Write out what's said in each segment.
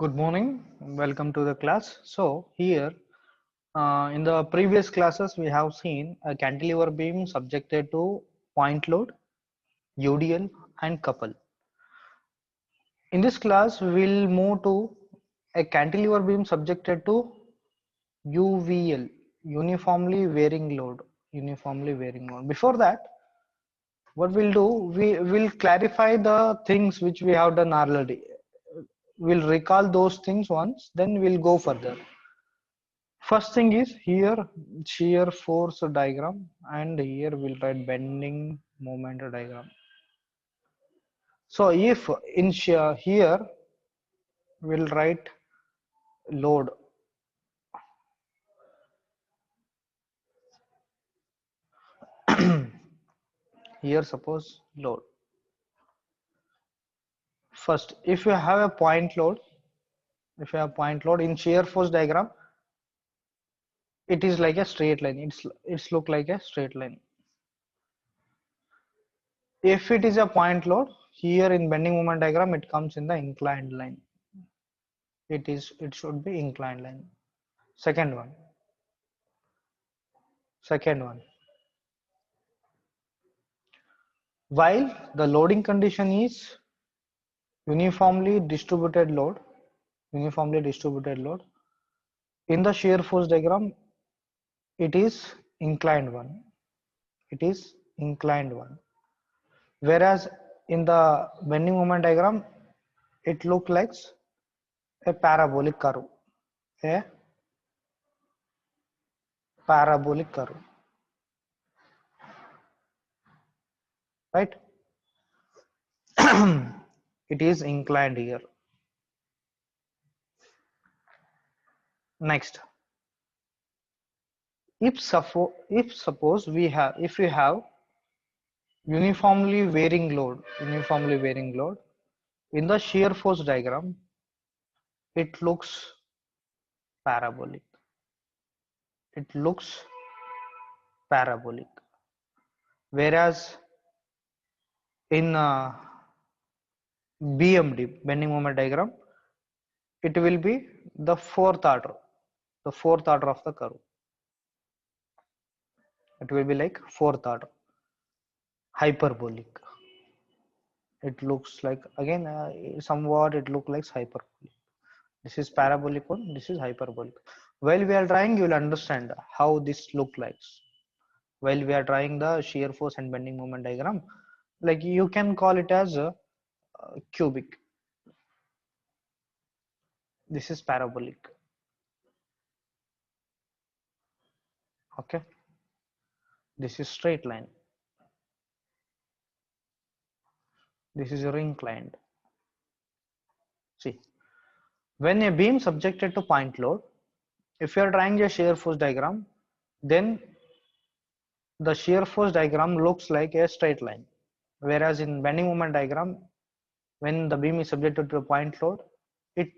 Good morning. Welcome to the class. So here in the previous classes we have seen a cantilever beam subjected to point load, UDL and couple. In this class we will move to a cantilever beam subjected to UVL, uniformly varying load. Uniformly varying load. Before that, what we'll do, we will clarify the things which we have done already. We'll recall those things once, then we'll go further. First thing is here shear force diagram, and here we'll write bending moment diagram. So if in shear here we'll write load, here suppose load. First, if you have a point load, in shear force diagram, it is like a straight line. It's look like a straight line. If it is a point load, here in bending moment diagram it comes in the inclined line. It should be inclined line. Second one, while the loading condition is uniformly distributed load, in the shear force diagram it is inclined one. Whereas in the bending moment diagram it looks like a parabolic curve. A parabolic curve, right? It is inclined here. Next, if suppose we have uniformly varying load, in the shear force diagram it looks parabolic. Whereas in BMD, bending moment diagram, it will be the fourth order of the curve. It will be like fourth order, hyperbolic. It looks like, again, somewhat it looks like hyperbolic. This is parabolic one, this is hyperbolic. While we are drawing, you will understand how this look like. While we are drawing the shear force and bending moment diagram, like you can call it as a cubic. This is parabolic. Okay, this is straight line. This is inclined. See, when a beam subjected to point load, if you are drawing a shear force diagram, then the shear force diagram looks like a straight line. Whereas in bending moment diagram, when the beam is subjected to a point load, it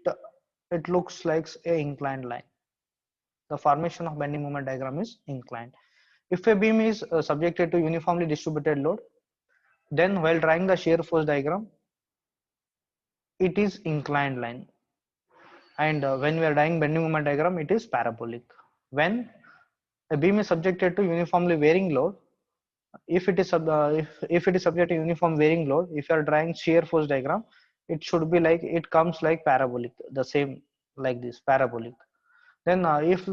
looks like a inclined line. The formation of bending moment diagram is inclined. If a beam is subjected to uniformly distributed load, then while drawing the shear force diagram, it is inclined line. And when we are drawing bending moment diagram, it is parabolic. When a beam is subjected to uniformly varying load, if it is subject to uniform varying load, if you are drawing shear force diagram, it should be like, it comes like parabolic, the same like this, parabolic. Then if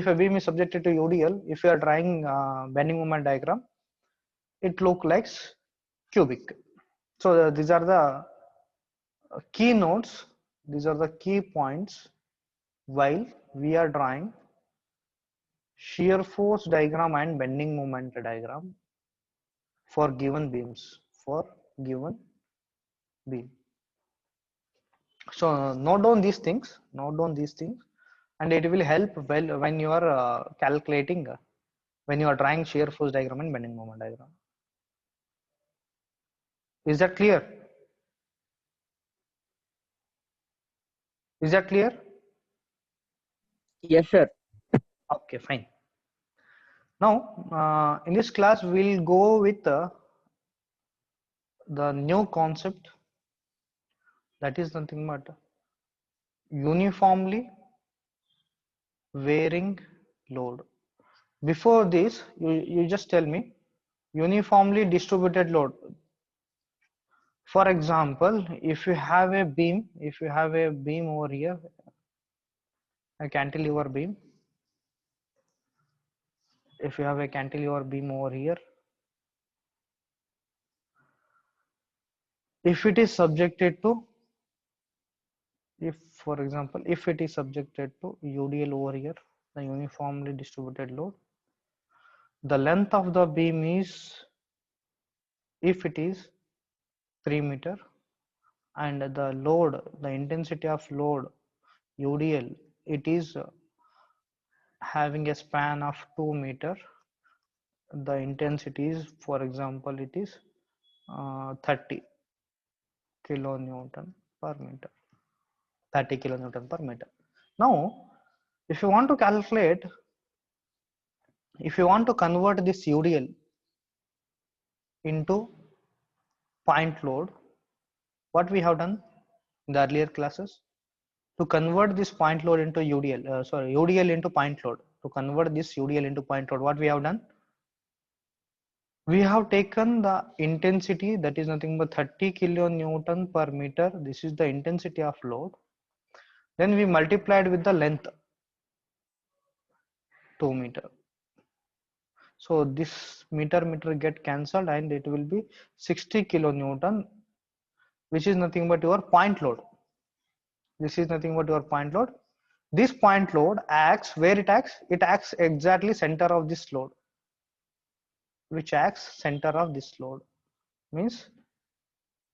a beam is subjected to UDL, if you are drawing bending moment diagram, it look like cubic. So these are the key notes, these are the key points while we are drawing shear force diagram and bending moment diagram for given beams, beam. So note down these things, and it will help well when you are calculating, when you are drawing shear force diagram and bending moment diagram. Is that clear? Is that clear? Yes, sir. Okay, fine. Now in this class we'll go with the new concept, that is nothing but uniformly varying load. Before this, you just tell me uniformly distributed load. For example, if you have a beam, over here, a cantilever beam, if you have a cantilever beam over here, if it is subjected to, if for example, if it is subjected to UDL over here, the uniformly distributed load, the length of the beam is, if it is 3 meter, and the load, the intensity of load UDL, it is having a span of 2 meter, the intensity is, for example, it is 30 kilonewton per meter, 30 kilonewton per meter. Now if you want to calculate, if you want to convert this UDL into point load, what we have done in the earlier classes, to convert this point load into UDL, UDL into point load, to convert this UDL into point load, what we have done, we have taken the intensity, that is nothing but 30 kilonewton per meter, this is the intensity of load, then we multiplied with the length 2 meter. So this meter get cancelled and it will be 60 kilonewton, which is nothing but your point load. This is nothing but your point load. This point load acts where it acts? It acts exactly center of this load, which acts center of this load, means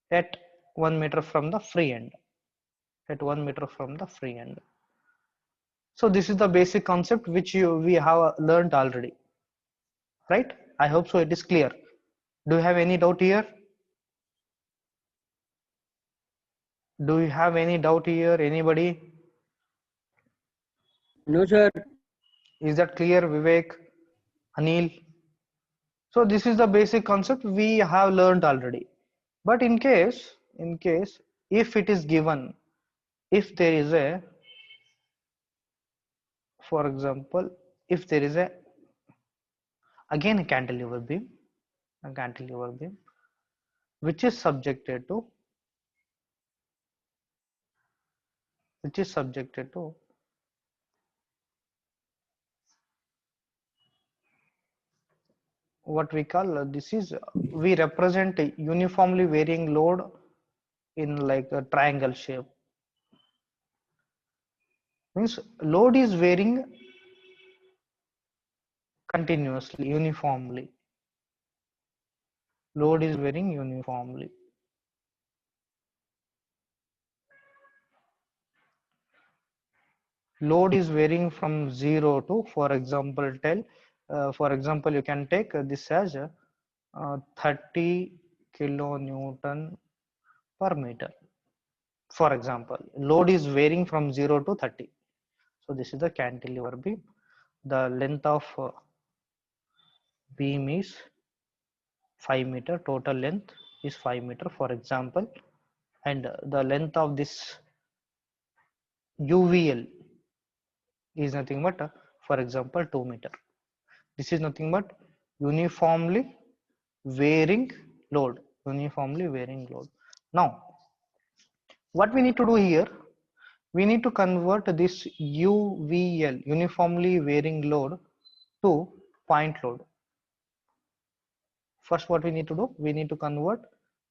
at 1 meter from the free end, at 1 meter from the free end. So this is the basic concept which we have learned already, right? I hope so it is clear. Do you have any doubt here? Do you have any doubt here, anybody? No, sir. Is that clear, Vivek, Anil? So this is the basic concept we have learned already. But in case, if it is given, if there is a, for example, if there is a, again a cantilever beam, which is subjected to, what we call, this is, we represent a uniformly varying load in like a triangle shape, means load is varying continuously, uniformly. Load is varying uniformly. Load is varying from 0 to, for example, for example, you can take this as 30 kilonewton per meter. For example, load is varying from 0 to 30. So this is the cantilever beam. The length of beam is 5 meter, total length is 5 meter, for example, and the length of this UVL is nothing but, for example, 2 meter. This is nothing but uniformly varying load, Now, what we need to do here, we need to convert this UVL, uniformly varying load, to point load. First, what we need to do, we need to convert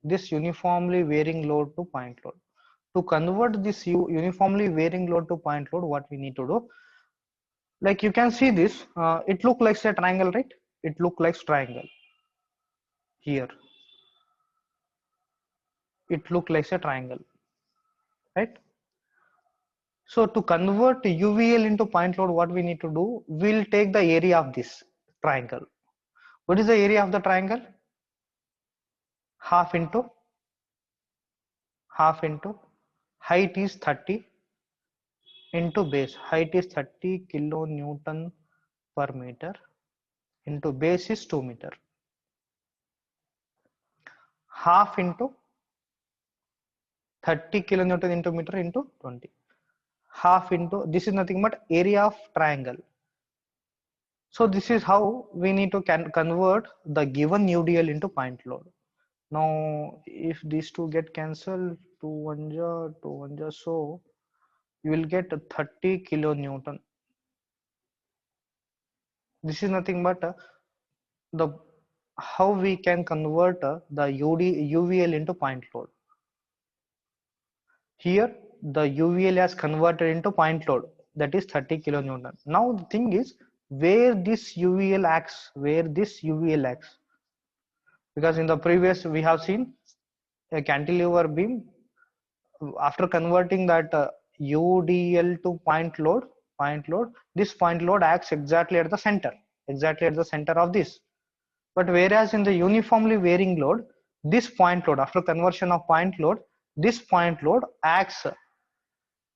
this uniformly varying load to point load. To convert this uniformly varying load to point load, what we need to do, like you can see this, it look like a triangle, right? It look like triangle here. It look like a triangle, right? So to convert UVL into point load, what we need to do, we'll take the area of this triangle. What is the area of the triangle? Half into height is 30 into base. Height is 30 kilonewton per meter into base is 2 meter. Half into 30 kilonewton into meter into 20. half into, this is nothing but area of triangle. So this is how we need to convert the given UDL into point load. Now if these two get cancelled, 2 1 so you will get 30 kilonewton. This is nothing but the how we can convert the UVL into point load. Here the UVL has converted into point load, that is 30 kilonewton. Now the thing is where this UVL acts, because in the previous we have seen a cantilever beam, after converting that UDL to point load, this point load acts exactly at the center of this. But whereas in the uniformly varying load, this point load, after conversion of point load, this point load acts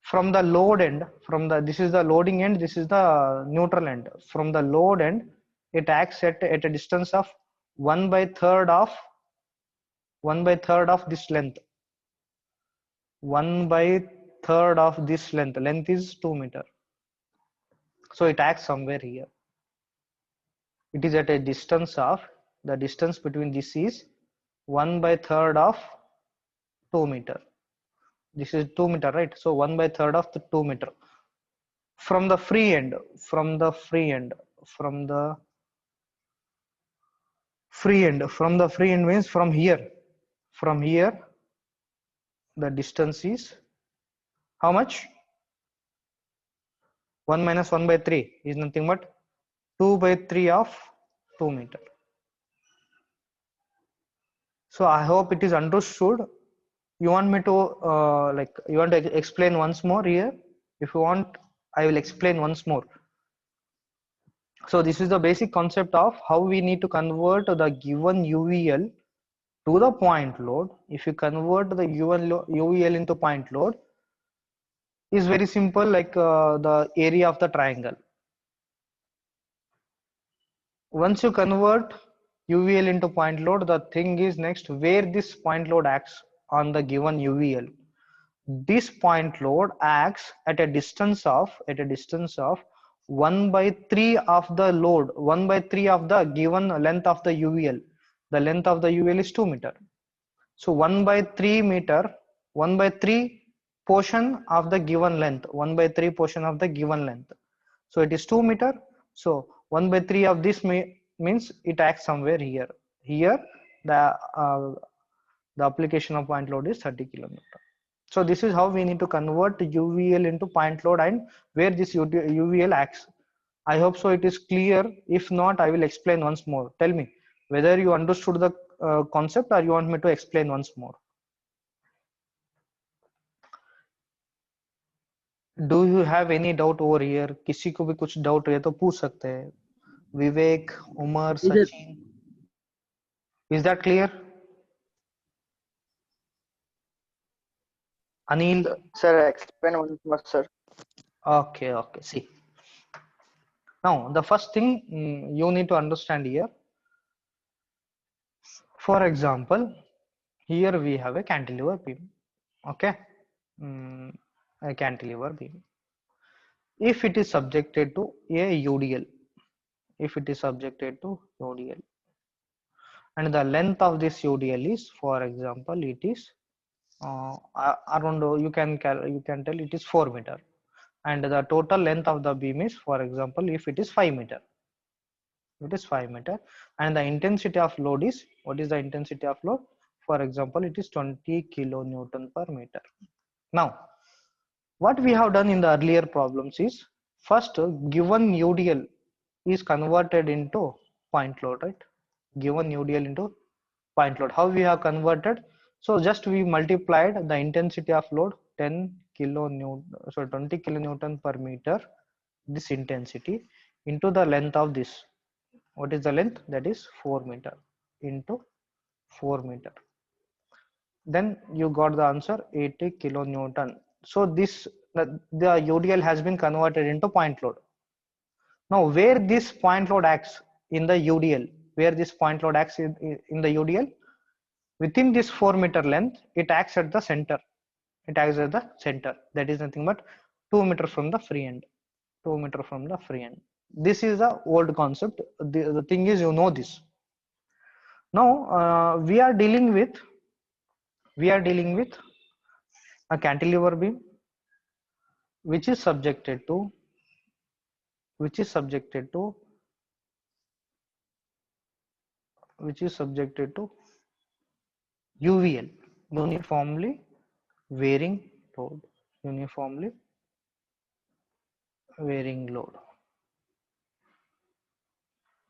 from the load end, this is the loading end, this is the neutral end. From the load end, it acts at a distance of 1/3 of this length. 1/3 of this length. Length is 2 meter. So it acts somewhere here. It is at a distance of, the distance between this is 1/3 of 2 meter. This is 2 meter, right? So 1/3 of the 2 meter. From the free end, from the free end means from here. From here, the distance is how much? 1 minus 1/3 is nothing but 2/3 of 2 meter. So I hope it is understood. You want me to you want to explain once more here? If you want, I will explain once more. So this is the basic concept of how we need to convert the given UVL to the point load. If you convert the UVL into point load, is very simple, like the area of the triangle. Once you convert UVL into point load, the thing is next where this point load acts on the given UVL. This point load acts at a distance of 1/3 of the load, 1/3 of the given length of the UVL. The length of the UVL is 2 meter. So 1/3 meter, 1/3 portion of the given length, 1/3 portion of the given length. So it is 2 meter. So 1/3 of this means it acts somewhere here. Here the application of point load is 30 kilonewton. So this is how we need to convert UVL into point load and where this UVL acts. I hope so it is clear. If not, I will explain once more. Tell me whether you understood the concept or you want me to explain once more. Do you have any doubt over here? किसी को भी कुछ doubt है तो पूछ सकते हैं. Vivek, Umar, Sachin. Is that clear? Anil? Sir, explain once more, sir. Okay, see. Now, the first thing you need to understand here. For example, here we have a cantilever beam. Okay, a cantilever beam. If it is subjected to a UDL, and the length of this UDL is, for example, it is around, you can tell it is 4 meter, and the total length of the beam is, for example, if it is 5 meter, and the intensity of load is, what is the intensity of load? For example, it is 20 kilonewton per meter. Now what we have done in the earlier problems is, first given UDL is converted into point load, right? Given UDL into point load, how we have converted? So just we multiplied the intensity of load 10 kilonewton, so 20 kilonewton per meter, this intensity, into the length of this. What is the length? That is 4 meter into 4 meter. Then you got the answer 80 kilonewton. So this, the UDL has been converted into point load. Now where this point load acts in the UDL, in the UDL, within this 4 meter length, it acts at the center. That is nothing but 2 meter from the free end. 2 meter from the free end. This is the old concept. The thing is, you know this. Now we are dealing with a cantilever beam which is subjected to which is subjected to UVL, uniformly varying load. Uniformly varying load.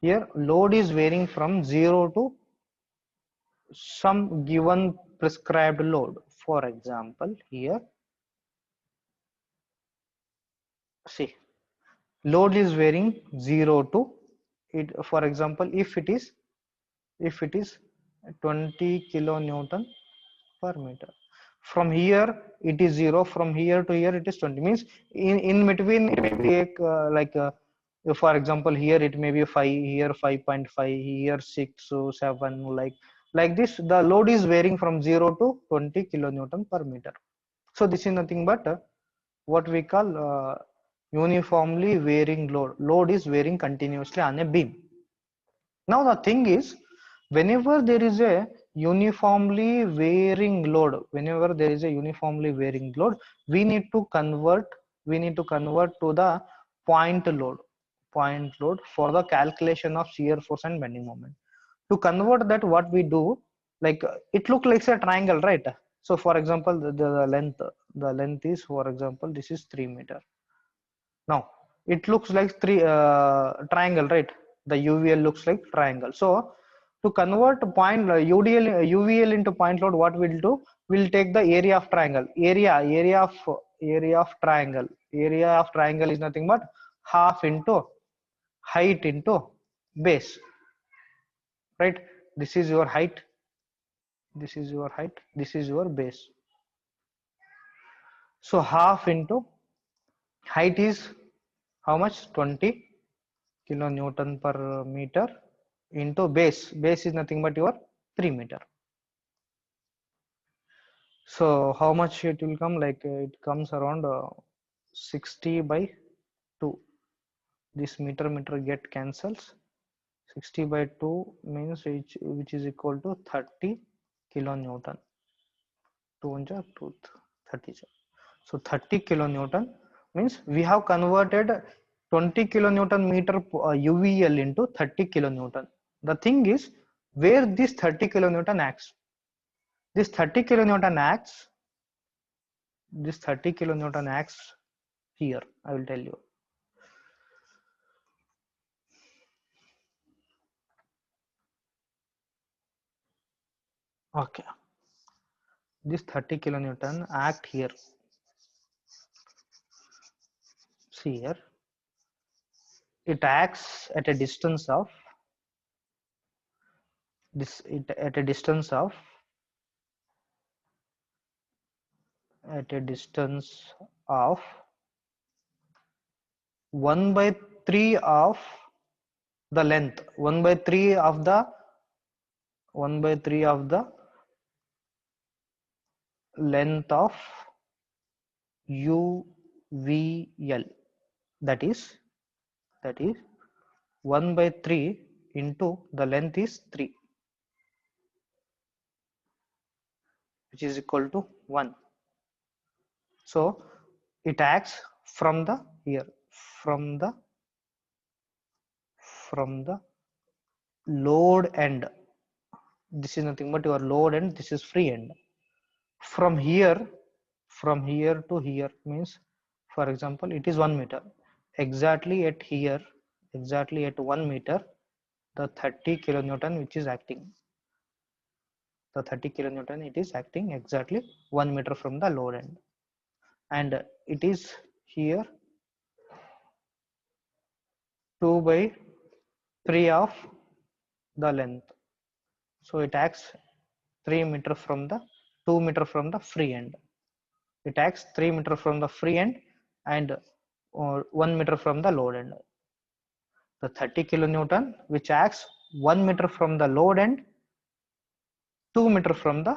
Here load is varying from 0 to some given prescribed load. For example, here see, load is varying 0 to it. For example, if it is 20 kilonewton per meter, from here it is 0, from here to here it is 20, means in between it may be for example, here it may be 5, here 5.5, here 6 so 7, like this. The load is varying from 0 to 20 kilonewton per meter. So this is nothing but what we call uniformly varying load. Load is varying continuously on a beam. Now the thing is, whenever there is a uniformly varying load, we need to convert to the point load for the calculation of shear force and bending moment. To convert that, what we do, like it looks like a triangle, right? So for example, the length is, for example, this is 3 meter. Now it looks like triangle, right? The UVL looks like triangle. So to convert point UVL into point load, what we'll do, we'll take the area of triangle. Area of triangle. Area of triangle is nothing but half into height into base, right? This is your height. This is your base. So half into height is how much? 20 kilonewton per meter into base. Base is nothing but your 3 meter. So how much it will come? Like it comes around 60 by 2. This meter get cancels. 60 by 2 means which is equal to 30 kilonewton. 2 30. So 30 kilonewton means we have converted 20 kilonewton meter UVL into 30 kilonewton. The thing is, where this 30 kilonewton acts. This 30 kilonewton acts here. I will tell you. Okay. This 30 kilonewton act here. See here. It acts at a distance of at a distance of 1/3 of the length, 1/3 of the length of UVL. That is 1/3 into the length is 3, which is equal to 1. So it acts from the load end. This is nothing but your load end. This is free end. From here to here means, for example, it is 1 meter. Exactly at here, exactly at 1 meter, the 30 kilonewton which is acting. The 30 kilonewton, it is acting exactly 1 meter from the load end, and it is here 2/3 of the length. So it acts 3 meter from the 2 meter from the free end. It acts 3 meter from the free end and 1 meter from the load end. The 30 kilonewton which acts 1 meter from the load end, 2 meter from the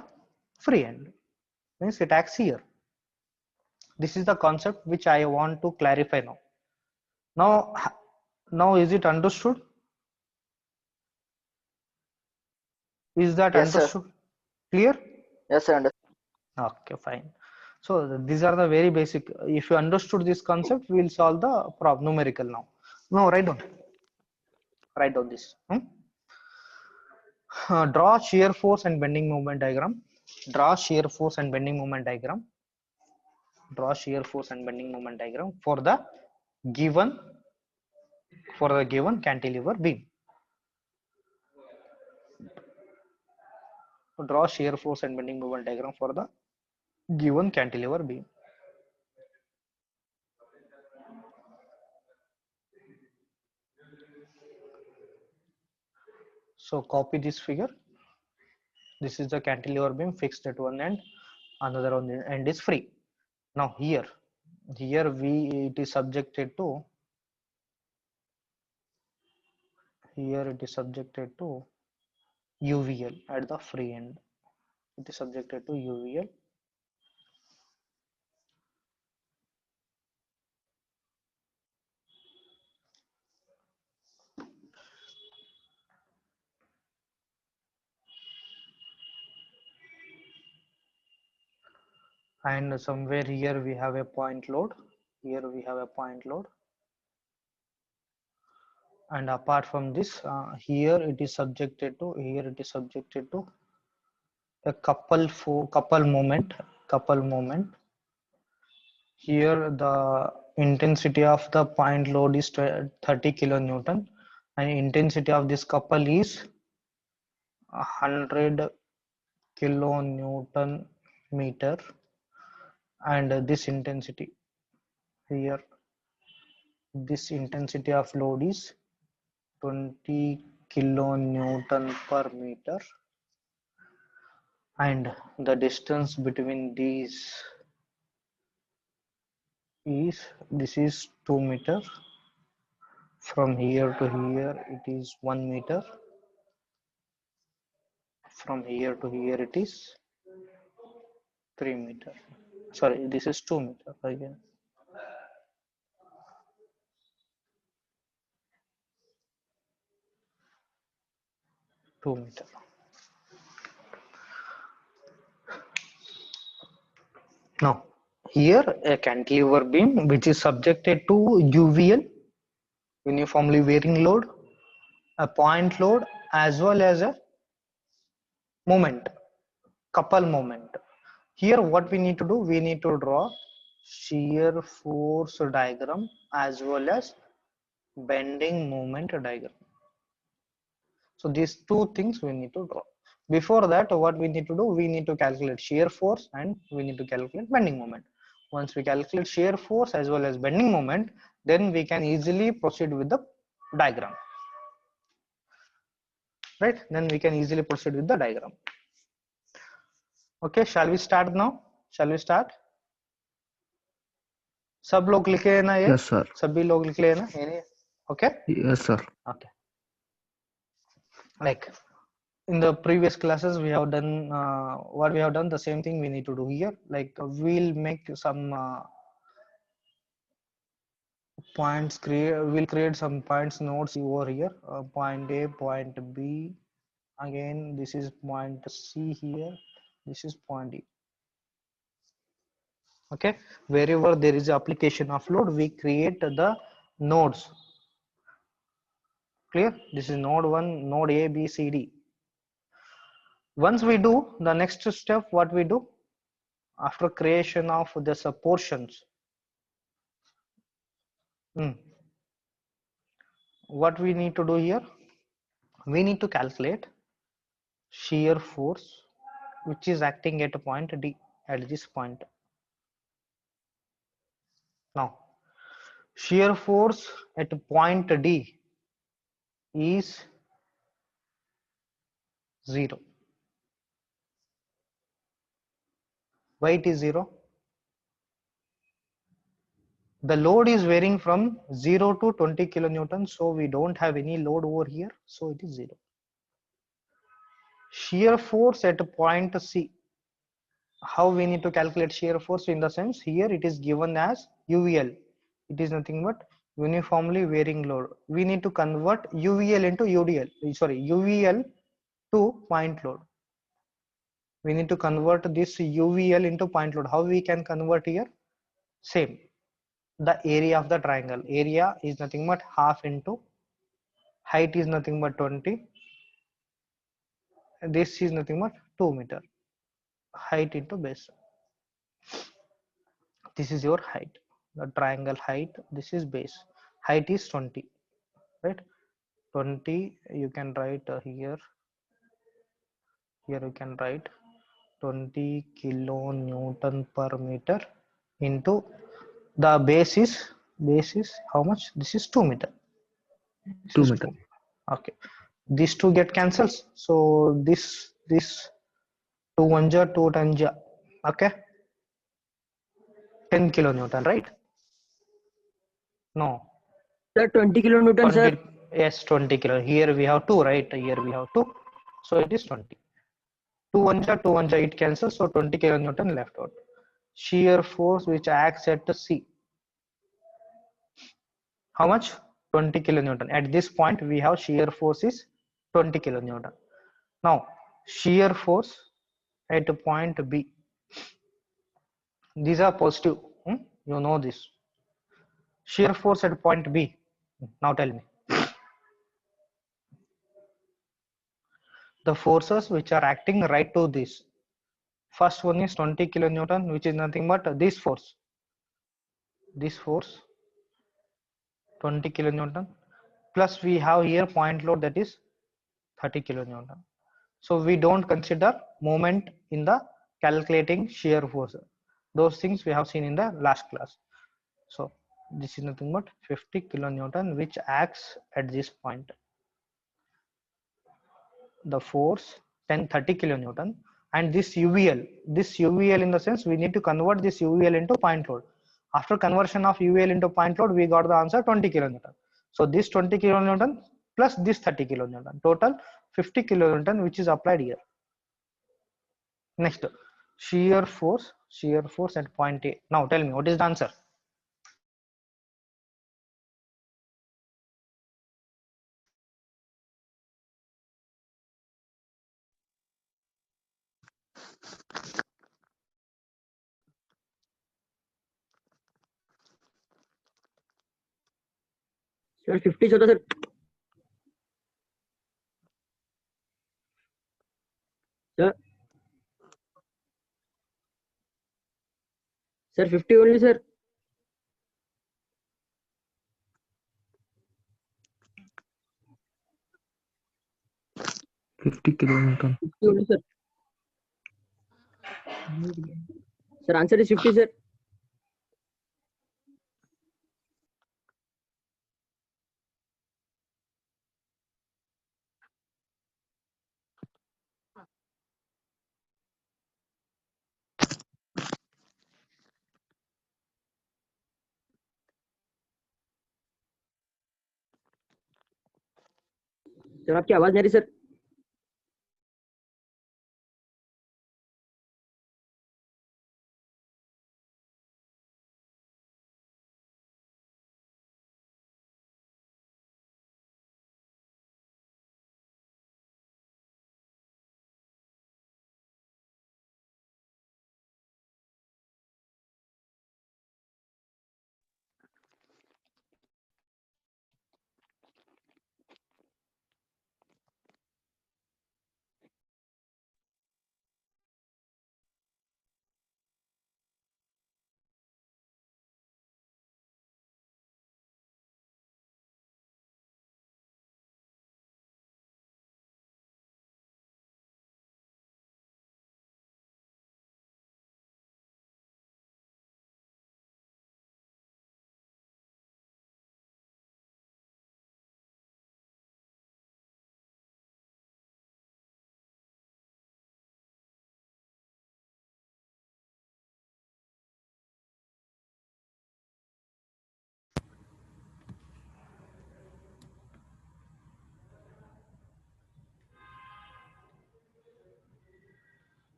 free end, means it acts here. This is the concept which I want to clarify now. Now is it understood? Is that Yes, sir. understood? Clear? Yes, sir. Okay, fine. So these are the very basic. If you understood this concept, we will solve the problem numerical now. Now write down. Write down this. Draw shear force and bending moment diagram. Draw shear force and bending moment diagram. Draw shear force and bending moment diagram given for the given cantilever beam. Draw shear force and bending moment diagram for the given cantilever beam. So copy this figure. This is the cantilever beam fixed at one end, another on the end is free. Now here it is subjected to UVL at the free end. It is subjected to UVL. And somewhere here we have a point load. Here we have a point load. And apart from this, here it is subjected to a couple moment. Here the intensity of the point load is 30 kilonewton, and intensity of this couple is 100 kilonewton meter, and this intensity here, this intensity of load is 20 kilonewton per meter, and the distance between these is, this is 2 meter. From here to here it is 1 meter. From here to here it is 3 meter. Sorry, this is 2 meter again. 2 meter. Now here a cantilever beam which is subjected to UVL, uniformly varying load, a point load, as well as a moment, couple moment. Here what we need to do, we need to draw shear force diagram as well as bending moment diagram. So these two things we need to draw. Before that, what we need to do, we need to calculate shear force and we need to calculate bending moment. Once we calculate shear force as well as bending moment, then we can easily proceed with the diagram. Right? Then we can easily proceed with the diagram. Okay, shall we start now? Shall we start? सब लोग लिखे हैं ना ये? Yes, sir. सभी लोग लिख लेना ये? Okay? Yes, sir. Okay. Like in the previous classes we have done what we have done, the same thing we need to do here. Like we'll make some points, we'll create some points nodes over here, point A, point B, again this is point C here, this is point E. Okay, wherever there is application of load, we create the nodes. Clear? This is node 1, node A, B, C, D. Once we do the next step, what we do after creation of this portions, what we need to do here, we need to calculate shear force which is acting at a point D, at this point. Now shear force at point D is 0. Why it is 0? The load is varying from 0 to 20 kilonewton, so we don't have any load over here, so it is 0. Shear force at point C, how we need to calculate shear force? In the sense, here it is given as UVL. It is nothing but uniformly varying load. We need to convert UVL into UDL, sorry, UVL to point load. We need to convert this UVL into point load. How we can convert here? Same, the area of the triangle. Area is nothing but half into height is nothing but 20. This is nothing but 2 meter. Height into base. This is your height, the triangle height. This is base. Height is 20, right? 20 you can write here you can write 20 kilonewton per meter into the base is how much? This is 2 meter. This 2 is meter. 2. Okay, these two get cancels, so this 2 1 ja 2 10 ja, okay, 10 kilonewton, right? No, Sir, 20 kilonewton, 20. sir. Yes, 20 kilo. Here we have 2, right? Here we have 2, so it is 20. 2 1 ja 2 1 ja, it cancels, so 20 kilonewton left out. Shear force which acts at C, how much? 20 kilonewton. At this point we have shear force is 20 kilonewton. Now shear force at point B, these are positive, you know this. Shear force at point B, now tell me the forces which are acting right to this. First one is 20 kilonewton, which is nothing but this force 20 kilonewton, plus we have here point load, that is 30 kilonewton. So we don't consider moment in the calculating shear force. Those things we have seen in the last class. So this is nothing but 50 kilonewton which acts at this point. The force 30 kilonewton, and this UVL in the sense we need to convert this UVL into point load. After conversion of UVL into point load, we got the answer 20 kilonewton. So this 20 kilonewton plus this 30 kilonewton, total 50 kilonewton which is applied here. Next, shear force at point A. Now tell me what is the answer? Sir, 50 होता sir. Sir, sir, 50 only, sir. 50 kilonewton. 50 only, sir. Sir, answer is 50, sir. Sir आपकी आवाज नहीं आ रही sir.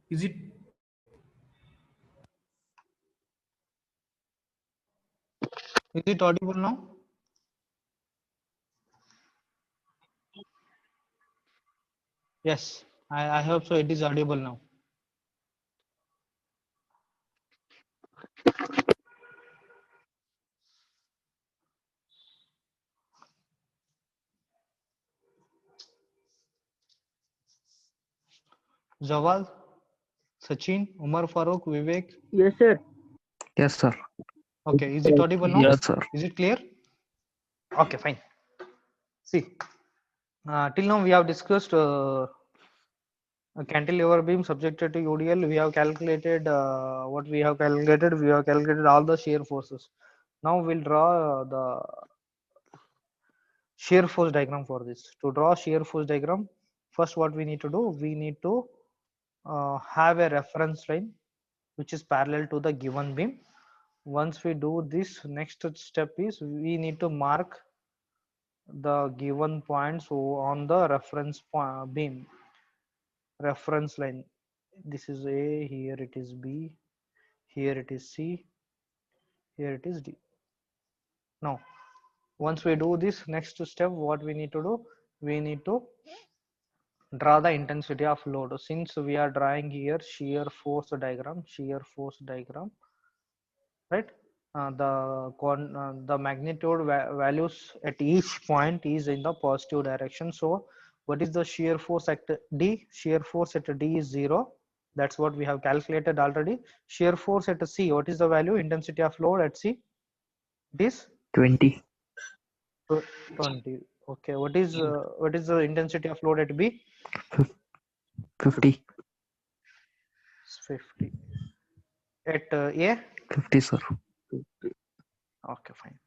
Is it Is it audible now? Yes, I hope so. It is audible now. Jawad, Sachin, Umar Farooq, Vivek. Yes, sir. Yes, sir. Okay, is it audible now? Yes, sir. Is it clear? Okay, fine. See, till now we have discussed a cantilever beam subjected to UDL. We have calculated what we have calculated. We have calculated all the shear forces. Now we'll draw the shear force diagram for this. To draw shear force diagram, first what we need to do, we need to have a reference line which is parallel to the given beam. Once we do this, next step is we need to mark the given points on the reference beam reference line. This is A, here it is B, here it is C, here it is D. Now once we do this, next step what we need to do, we need to draw the intensity of load. Since we are drawing here shear force diagram, right? The magnitude values at each point is in the positive direction. So what is the shear force at D? Shear force at D is 0. That's what we have calculated already. Shear force at C, what is the value? Intensity of load at C? It is 20. 20. Okay, what is the intensity of load at B? 50. 50. At A? 50, sir. Okay, fine.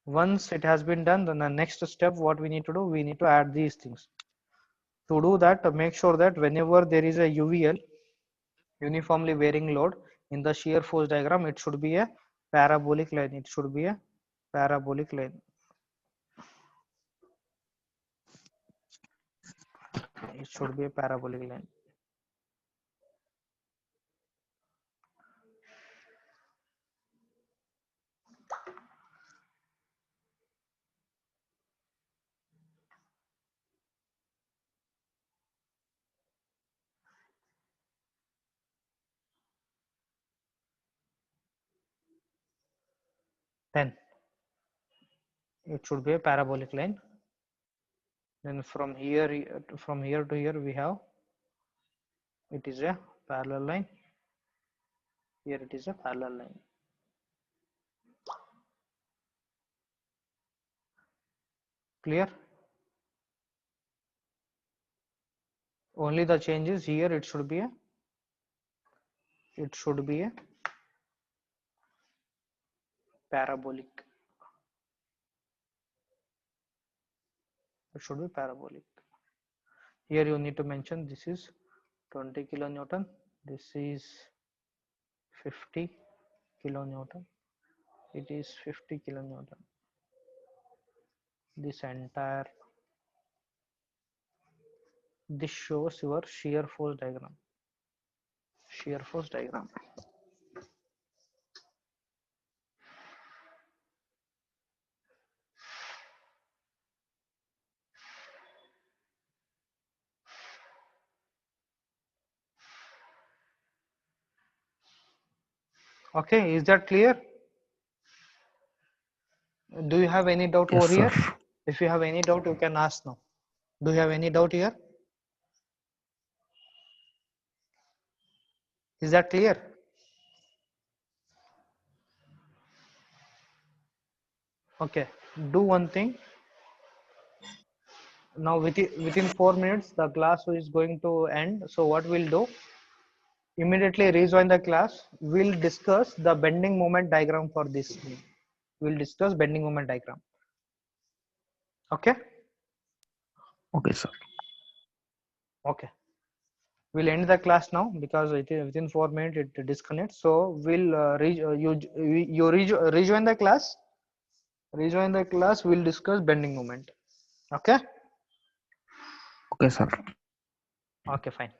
Once it has been done, then the next step what we need to do, we need to add these things. To do that, make sure that whenever there is a UVL, uniformly varying load, in the shear force diagram, it should be a parabolic line. It should be a parabolic line. It should be a parabolic line. Then it should be a parabolic line. Then from here to here we have, it is a parallel line. Here it is a parallel line. Clear? Only the change is here it should be a parabolic. It should be parabolic. Here you need to mention this is 20 kilonewton, this is 50 kilonewton, it is 50 kilonewton. This entire, this shows your shear force diagram. Shear force diagram. Okay, is that clear? Do you have any doubt Yes, over sir. here? If you have any doubt, you can ask now. Do you have any doubt here? Is that clear? Okay, do one thing. Now within 4 minutes the class is going to end. So what we'll do, immediately rejoin the class. We'll discuss the bending moment diagram for this. We'll discuss bending moment diagram. Okay. Okay, sir. Okay, we'll end the class now because within 4 minutes it disconnects. So we'll rejoin the class. Rejoin the class. We'll discuss bending moment. Okay. Okay, sir. Okay, fine.